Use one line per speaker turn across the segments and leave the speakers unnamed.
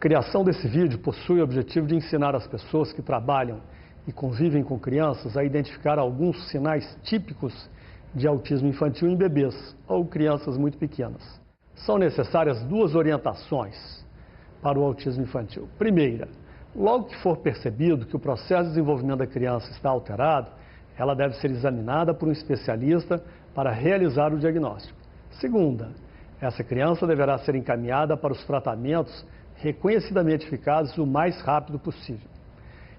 criação desse vídeo possui o objetivo de ensinar as pessoas que trabalham e convivem com crianças a identificar alguns sinais típicos de autismo infantil em bebês ou crianças muito pequenas. São necessárias duas orientações para o autismo infantil. Primeira, logo que for percebido que o processo de desenvolvimento da criança está alterado, ela deve ser examinada por um especialista para realizar o diagnóstico. Segunda, essa criança deverá ser encaminhada para os tratamentos reconhecidamente eficazes o mais rápido possível.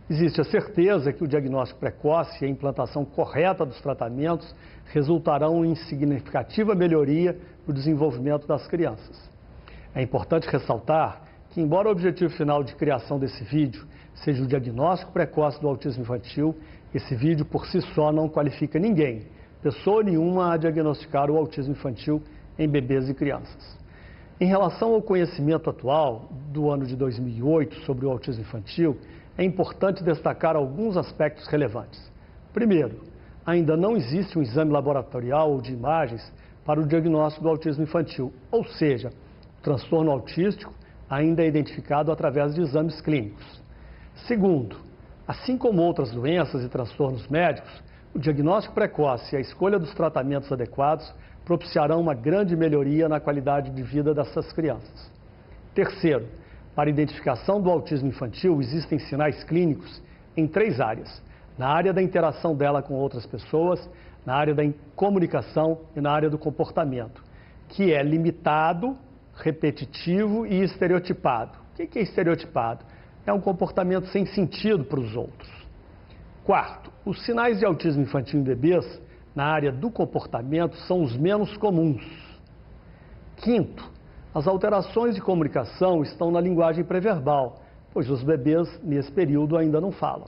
Existe a certeza que o diagnóstico precoce e a implantação correta dos tratamentos resultarão em significativa melhoria no desenvolvimento das crianças. É importante ressaltar que, embora o objetivo final de criação desse vídeo seja o diagnóstico precoce do autismo infantil, esse vídeo por si só não qualifica ninguém, pessoa nenhuma, a diagnosticar o autismo infantil em bebês e crianças. Em relação ao conhecimento atual do ano de 2008 sobre o autismo infantil, é importante destacar alguns aspectos relevantes. Primeiro, ainda não existe um exame laboratorial ou de imagens para o diagnóstico do autismo infantil, ou seja, o transtorno autístico ainda é identificado através de exames clínicos. Segundo, assim como outras doenças e transtornos médicos, o diagnóstico precoce e a escolha dos tratamentos adequados propiciarão uma grande melhoria na qualidade de vida dessas crianças. Terceiro, para a identificação do autismo infantil, existem sinais clínicos em 3 áreas: na área da interação dela com outras pessoas, na área da comunicação e na área do comportamento, que é limitado, repetitivo e estereotipado. O que é estereotipado? É um comportamento sem sentido para os outros. Quarto, os sinais de autismo infantil em bebês, na área do comportamento, são os menos comuns. Quinto, as alterações de comunicação estão na linguagem pré-verbal, pois os bebês, nesse período, ainda não falam.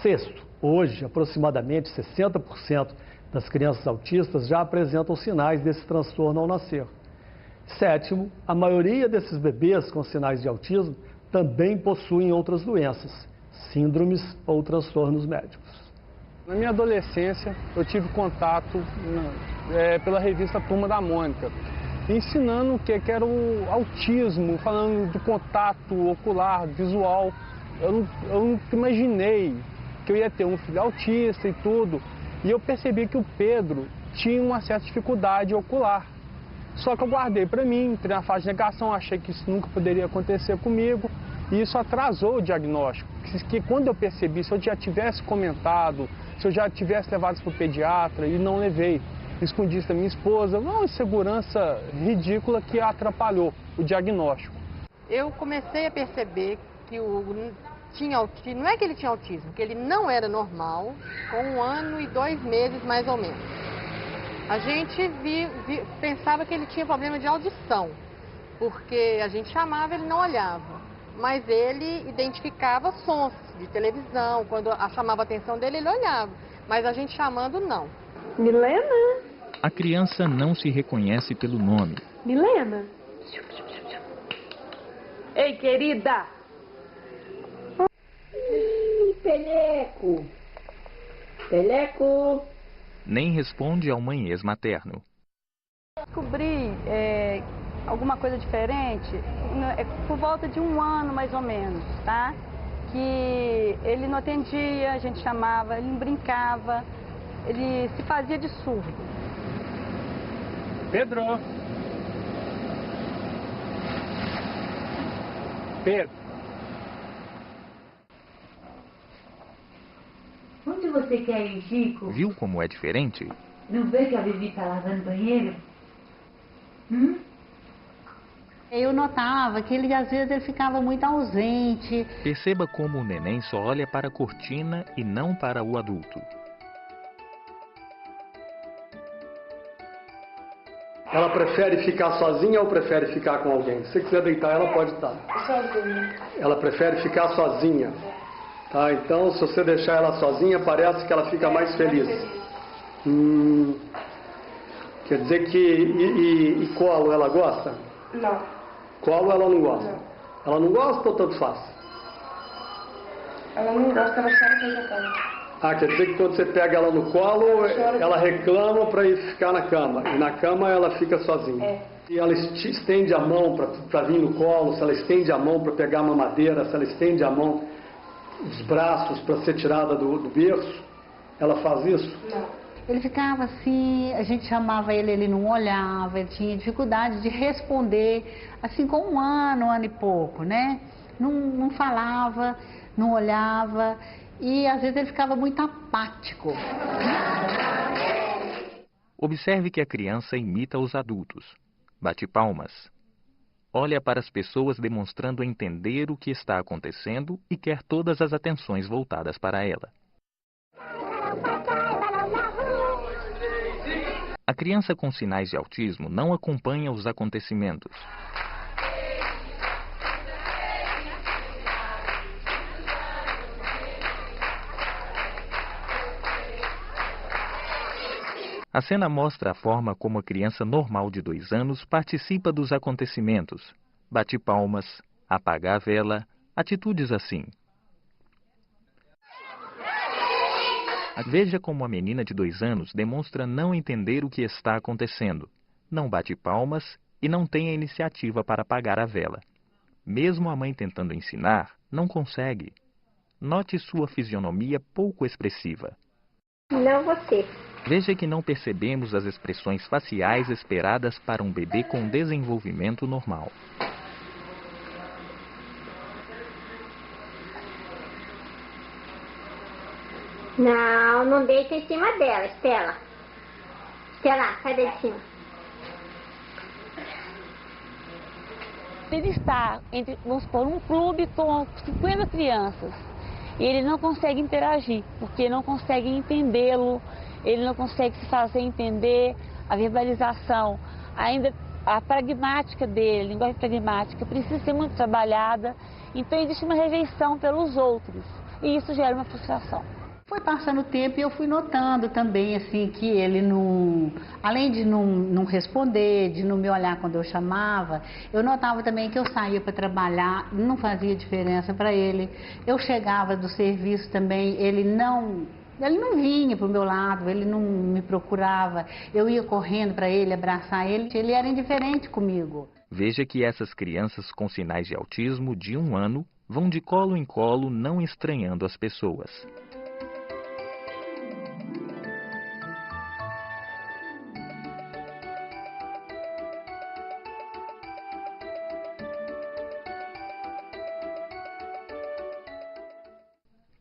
Sexto, hoje, aproximadamente 60% das crianças autistas já apresentam sinais desse transtorno ao nascer. Sétimo, a maioria desses bebês com sinais de autismo também possuem outras doenças, síndromes ou transtornos médicos.
Na minha adolescência, eu tive contato pela revista Turma da Mônica, ensinando o que era o autismo, falando de contato ocular, visual. Eu nunca imaginei que eu ia ter um filho autista e tudo, e eu percebi que o Pedro tinha uma certa dificuldade ocular. Só que eu guardei para mim, entrei na fase de negação, achei que isso nunca poderia acontecer comigo, e isso atrasou o diagnóstico. Que quando eu percebi, se eu já tivesse comentado, se eu já tivesse levado isso para o pediatra e não levei, escondi isso da minha esposa, uma insegurança ridícula que atrapalhou o diagnóstico.
Eu comecei a perceber que tinha autismo, não é que ele tinha autismo, que ele não era normal, com 1 ano e 2 meses mais ou menos. A gente pensava que ele tinha problema de audição, porque a gente chamava, ele não olhava. Mas ele identificava sons de televisão, quando chamava a atenção dele, ele olhava. Mas a gente chamando, não.
Milena?
A criança não se reconhece pelo nome.
Milena? Ei, querida! Peleco! Peleco!
Nem responde ao manhês materno.
Descobri alguma coisa diferente por volta de 1 ano, mais ou menos, tá? Que ele não atendia, a gente chamava, ele não brincava, ele se fazia de surdo.
Pedro! Pedro!
Onde você quer ir, Chico?
Viu como é diferente?
Não vê que a Vivi tá lavando o banheiro?
Eu notava que ele, às vezes, ele ficava muito ausente.
Perceba como o neném só olha para a cortina e não para o adulto.
Ela prefere ficar sozinha ou prefere ficar com alguém? Se você quiser deitar, ela pode estar.
Sozinha.
Ela prefere ficar sozinha. Tá? Então, se você deixar ela sozinha, parece que ela fica mais feliz. Quer dizer que... E colo, ela gosta?
Não.
Colo, ela não gosta?
Não.
Ela não gosta ou tanto faz?
Ela não gosta, ela chora pra jantar.
Ah, quer dizer que quando você pega ela no colo, ela reclama para ir ficar na cama. E na cama ela fica sozinha.
É.
Se ela estende a mão para vir no colo, se ela estende a mão para pegar a mamadeira, se ela estende a mão, os braços para ser tirada do berço, ela faz isso?
Não. Ele ficava assim, a gente chamava ele não olhava, ele tinha dificuldade de responder, assim com um ano e pouco, né? Não falava, não olhava e às vezes ele ficava muito apático.
Observe que a criança imita os adultos. Bate palmas. Olha para as pessoas demonstrando entender o que está acontecendo e quer todas as atenções voltadas para ela. A criança com sinais de autismo não acompanha os acontecimentos. A cena mostra a forma como a criança normal de 2 anos participa dos acontecimentos. Bate palmas, apaga a vela, atitudes assim. Veja como a menina de 2 anos demonstra não entender o que está acontecendo. Não bate palmas e não tem a iniciativa para apagar a vela. Mesmo a mãe tentando ensinar, não consegue. Note sua fisionomia pouco expressiva.
Não você.
Veja que não percebemos as expressões faciais esperadas para um bebê com desenvolvimento normal.
Não deita em cima dela, Estela. Estela, sai daí de cima.
Ele está entre, vamos supor, um clube com 50 crianças. E ele não consegue interagir, porque não consegue entendê-lo, ele não consegue se fazer entender, a verbalização, ainda a pragmática dele, a linguagem pragmática, precisa ser muito trabalhada, então existe uma rejeição pelos outros, e isso gera uma frustração.
Foi passando o tempo e eu fui notando também, assim, que ele não... Além de não responder, de não me olhar quando eu chamava, eu notava também que eu saía para trabalhar, não fazia diferença para ele. Eu chegava do serviço também, ele não vinha para o meu lado, ele não me procurava. Eu ia correndo para ele, abraçar ele era indiferente comigo.
Veja que essas crianças com sinais de autismo de 1 ano vão de colo em colo, não estranhando as pessoas.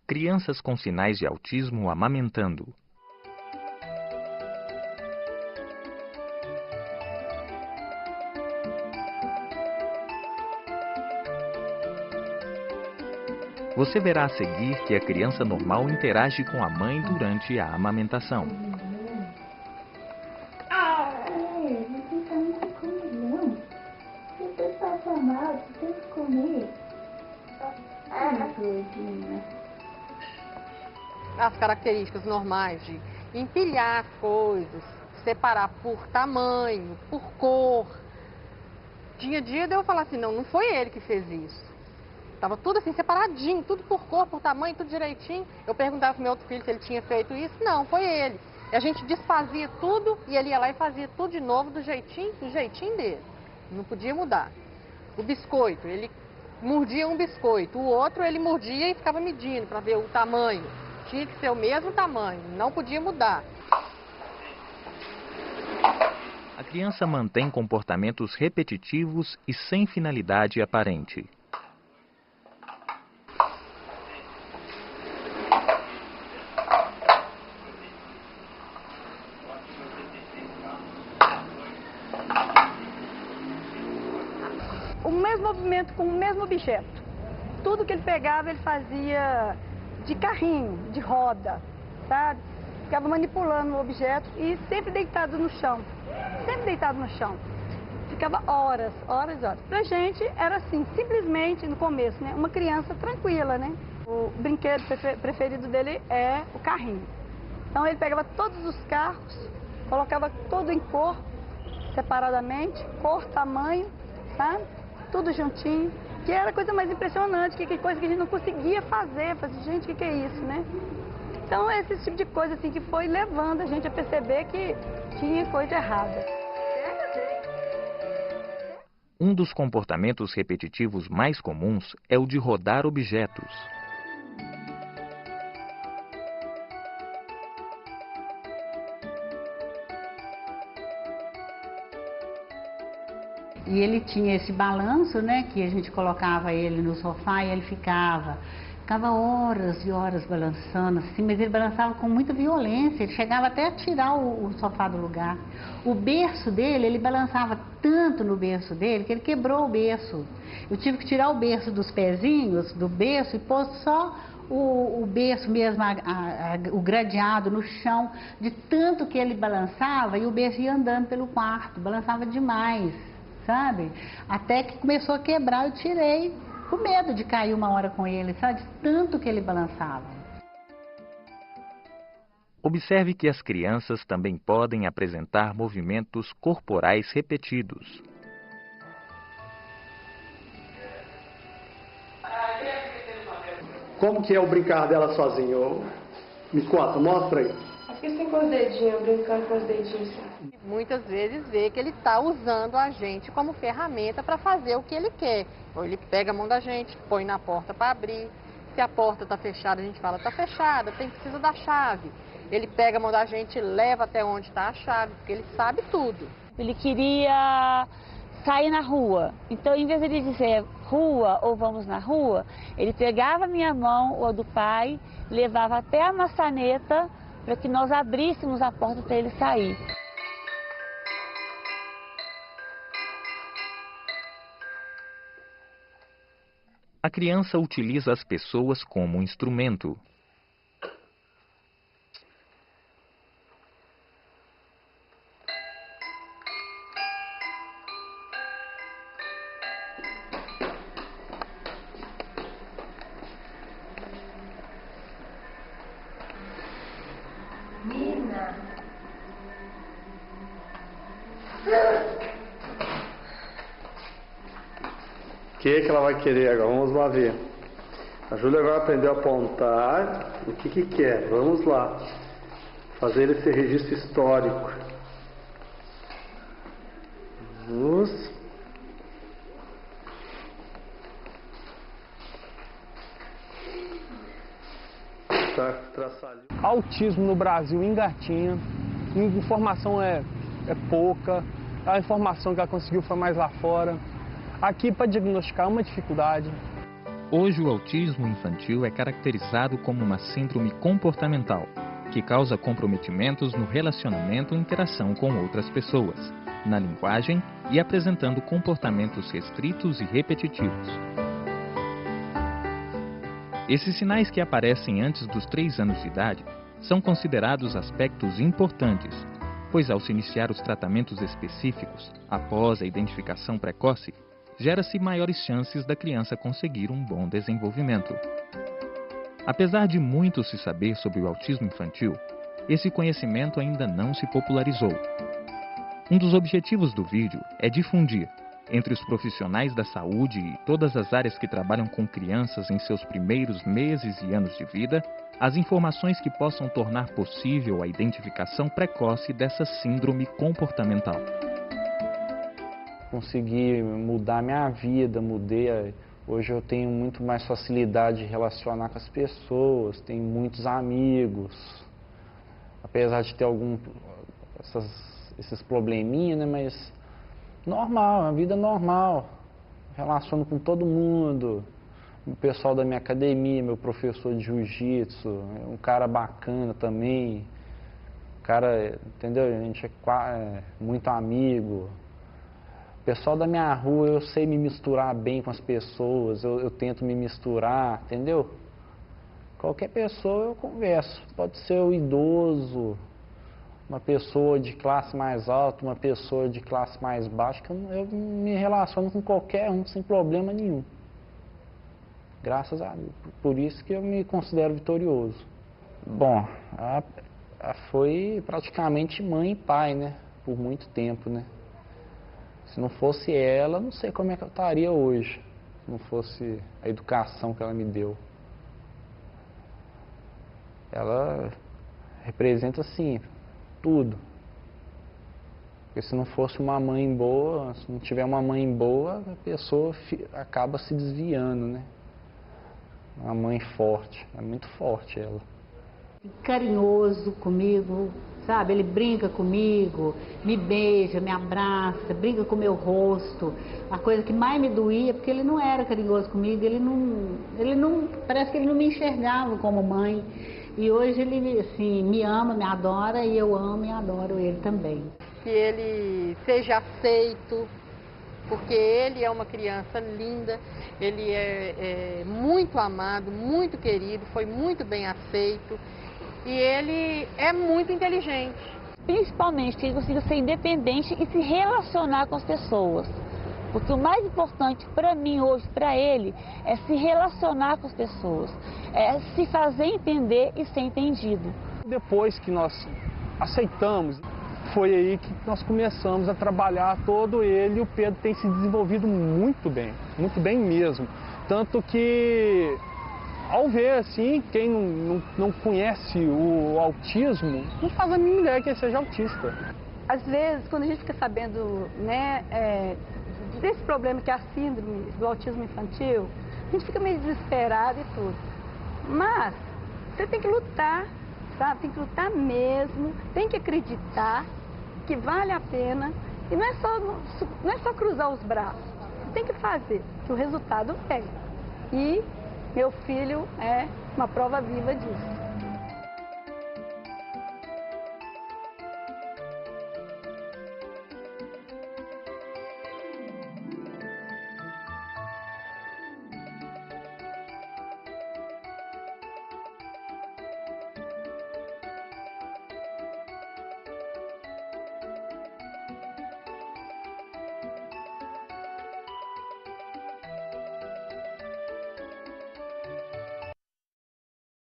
Crianças com sinais de autismo amamentando. Você verá a seguir que a criança normal interage com a mãe durante a amamentação.
Você tá muito comilão. Você passa mal, você tem que comer.
As características normais de empilhar as coisas, separar por tamanho, por cor. Tinha dia de eu falar assim, não foi ele que fez isso. Tava tudo assim, separadinho, tudo por cor, por tamanho, tudo direitinho. Eu perguntava pro meu outro filho se ele tinha feito isso. Não, foi ele. E a gente desfazia tudo e ele ia lá e fazia tudo de novo do jeitinho dele. Não podia mudar. O biscoito, ele mordia um biscoito. O outro ele mordia e ficava medindo para ver o tamanho. Tinha que ser o mesmo tamanho, não podia mudar.
A criança mantém comportamentos repetitivos e sem finalidade aparente.
O mesmo movimento com o mesmo objeto. Tudo que ele pegava, ele fazia de carrinho, de roda, sabe? Ficava manipulando o objeto e sempre deitado no chão. Sempre deitado no chão. Ficava horas. Pra gente era assim, simplesmente no começo, né? Uma criança tranquila, né? O brinquedo preferido dele é o carrinho. Então ele pegava todos os carros, colocava tudo em cor, separadamente, cor, tamanho, sabe? Tudo juntinho, que era a coisa mais impressionante, que coisa que a gente não conseguia fazer. Falei, gente, o que é isso, né? Então, esse tipo de coisa assim que foi levando a gente a perceber que tinha coisa errada.
Um dos comportamentos repetitivos mais comuns é o de rodar objetos.
E ele tinha esse balanço, né, que a gente colocava ele no sofá e ele ficava horas e horas balançando assim, mas ele balançava com muita violência, ele chegava até a tirar o sofá do lugar. O berço dele, ele balançava tanto no berço dele que ele quebrou o berço. Eu tive que tirar o berço dos pezinhos, do berço, e pôr só o berço mesmo, o gradeado no chão, de tanto que ele balançava, e o berço ia andando pelo quarto, balançava demais, sabe? Até que começou a quebrar, eu tirei, com medo de cair uma hora com ele, sabe? De tanto que ele balançava.
Observe que as crianças também podem apresentar movimentos corporais repetidos.
Como que é o brincar dela sozinho? Me conta, mostra aí.
Aqui sim com os dedinhos, brincando com os dedinhos.
Muitas vezes vê que ele está usando a gente como ferramenta para fazer o que ele quer. Ou ele pega a mão da gente, põe na porta para abrir. Se a porta está fechada, a gente fala, está fechada, precisa da chave. Ele pega a mão da gente e leva até onde está a chave, porque ele sabe tudo.
Ele queria sair na rua. Então, em vez de ele dizer rua ou vamos na rua, ele pegava a minha mão ou a do pai, levava até a maçaneta para que nós abríssemos a porta para ele sair.
A criança utiliza as pessoas como um instrumento.
Mina.
O que ela vai querer agora? Vamos lá ver. A Júlia agora aprendeu a apontar. O que quer? Vamos lá. Fazer esse registro histórico. Vamos.
Autismo no Brasil engatinha, a informação é pouca, a informação que ela conseguiu foi mais lá fora. Aqui, para diagnosticar, é uma dificuldade.
Hoje, o autismo infantil é caracterizado como uma síndrome comportamental, que causa comprometimentos no relacionamento e interação com outras pessoas, na linguagem e apresentando comportamentos restritos e repetitivos. Esses sinais, que aparecem antes dos 3 anos de idade, são considerados aspectos importantes, pois ao se iniciar os tratamentos específicos, após a identificação precoce, gera-se maiores chances da criança conseguir um bom desenvolvimento. Apesar de muito se saber sobre o autismo infantil, esse conhecimento ainda não se popularizou. Um dos objetivos do vídeo é difundir, entre os profissionais da saúde e todas as áreas que trabalham com crianças em seus primeiros meses e anos de vida, as informações que possam tornar possível a identificação precoce dessa síndrome comportamental.
Consegui mudar minha vida, hoje eu tenho muito mais facilidade de relacionar com as pessoas, tenho muitos amigos, apesar de ter esses probleminhas, né, mas normal, uma vida normal, relaciono com todo mundo, o pessoal da minha academia, meu professor de jiu-jitsu, um cara bacana também, cara, entendeu? A gente é muito amigo. O pessoal da minha rua, eu sei me misturar bem com as pessoas, eu tento me misturar, entendeu? Qualquer pessoa eu converso, pode ser o idoso, uma pessoa de classe mais alta, uma pessoa de classe mais baixa, que eu me relaciono com qualquer um sem problema nenhum. Graças a Deus, por isso que eu me considero vitorioso. Bom, foi praticamente mãe e pai, né? Por muito tempo, né? Se não fosse ela, não sei como é que eu estaria hoje. Se não fosse a educação que ela me deu. Ela representa, assim, tudo. Porque se não fosse uma mãe boa, se não tiver uma mãe boa, a pessoa acaba se desviando, né? Uma mãe forte, é muito forte ela.
Carinhoso comigo, sabe? Ele brinca comigo, me beija, me abraça, brinca com o meu rosto. A coisa que mais me doía é porque ele não era carinhoso comigo, ele não, parece que ele não me enxergava como mãe. E hoje ele, assim, me ama, me adora e eu amo e adoro ele também.
Que ele seja aceito, porque ele é uma criança linda, ele é muito amado, muito querido, foi muito bem aceito e ele é muito inteligente.
Principalmente que ele consiga ser independente e se relacionar com as pessoas. Porque o mais importante para mim hoje, para ele, é se relacionar com as pessoas, é se fazer entender e ser entendido.
Depois que nós aceitamos, foi aí que nós começamos a trabalhar todo ele e o Pedro tem se desenvolvido muito bem mesmo. Tanto que, ao ver assim, quem não conhece o autismo, não faz a mínima ideia que ele seja autista.
Às vezes, quando a gente fica sabendo, né, desse problema que é a síndrome do autismo infantil, a gente fica meio desesperado e tudo. Mas você tem que lutar, sabe? Tem que lutar mesmo, tem que acreditar que vale a pena. E não é só cruzar os braços, você tem que fazer, que o resultado vem. E meu filho é uma prova viva disso.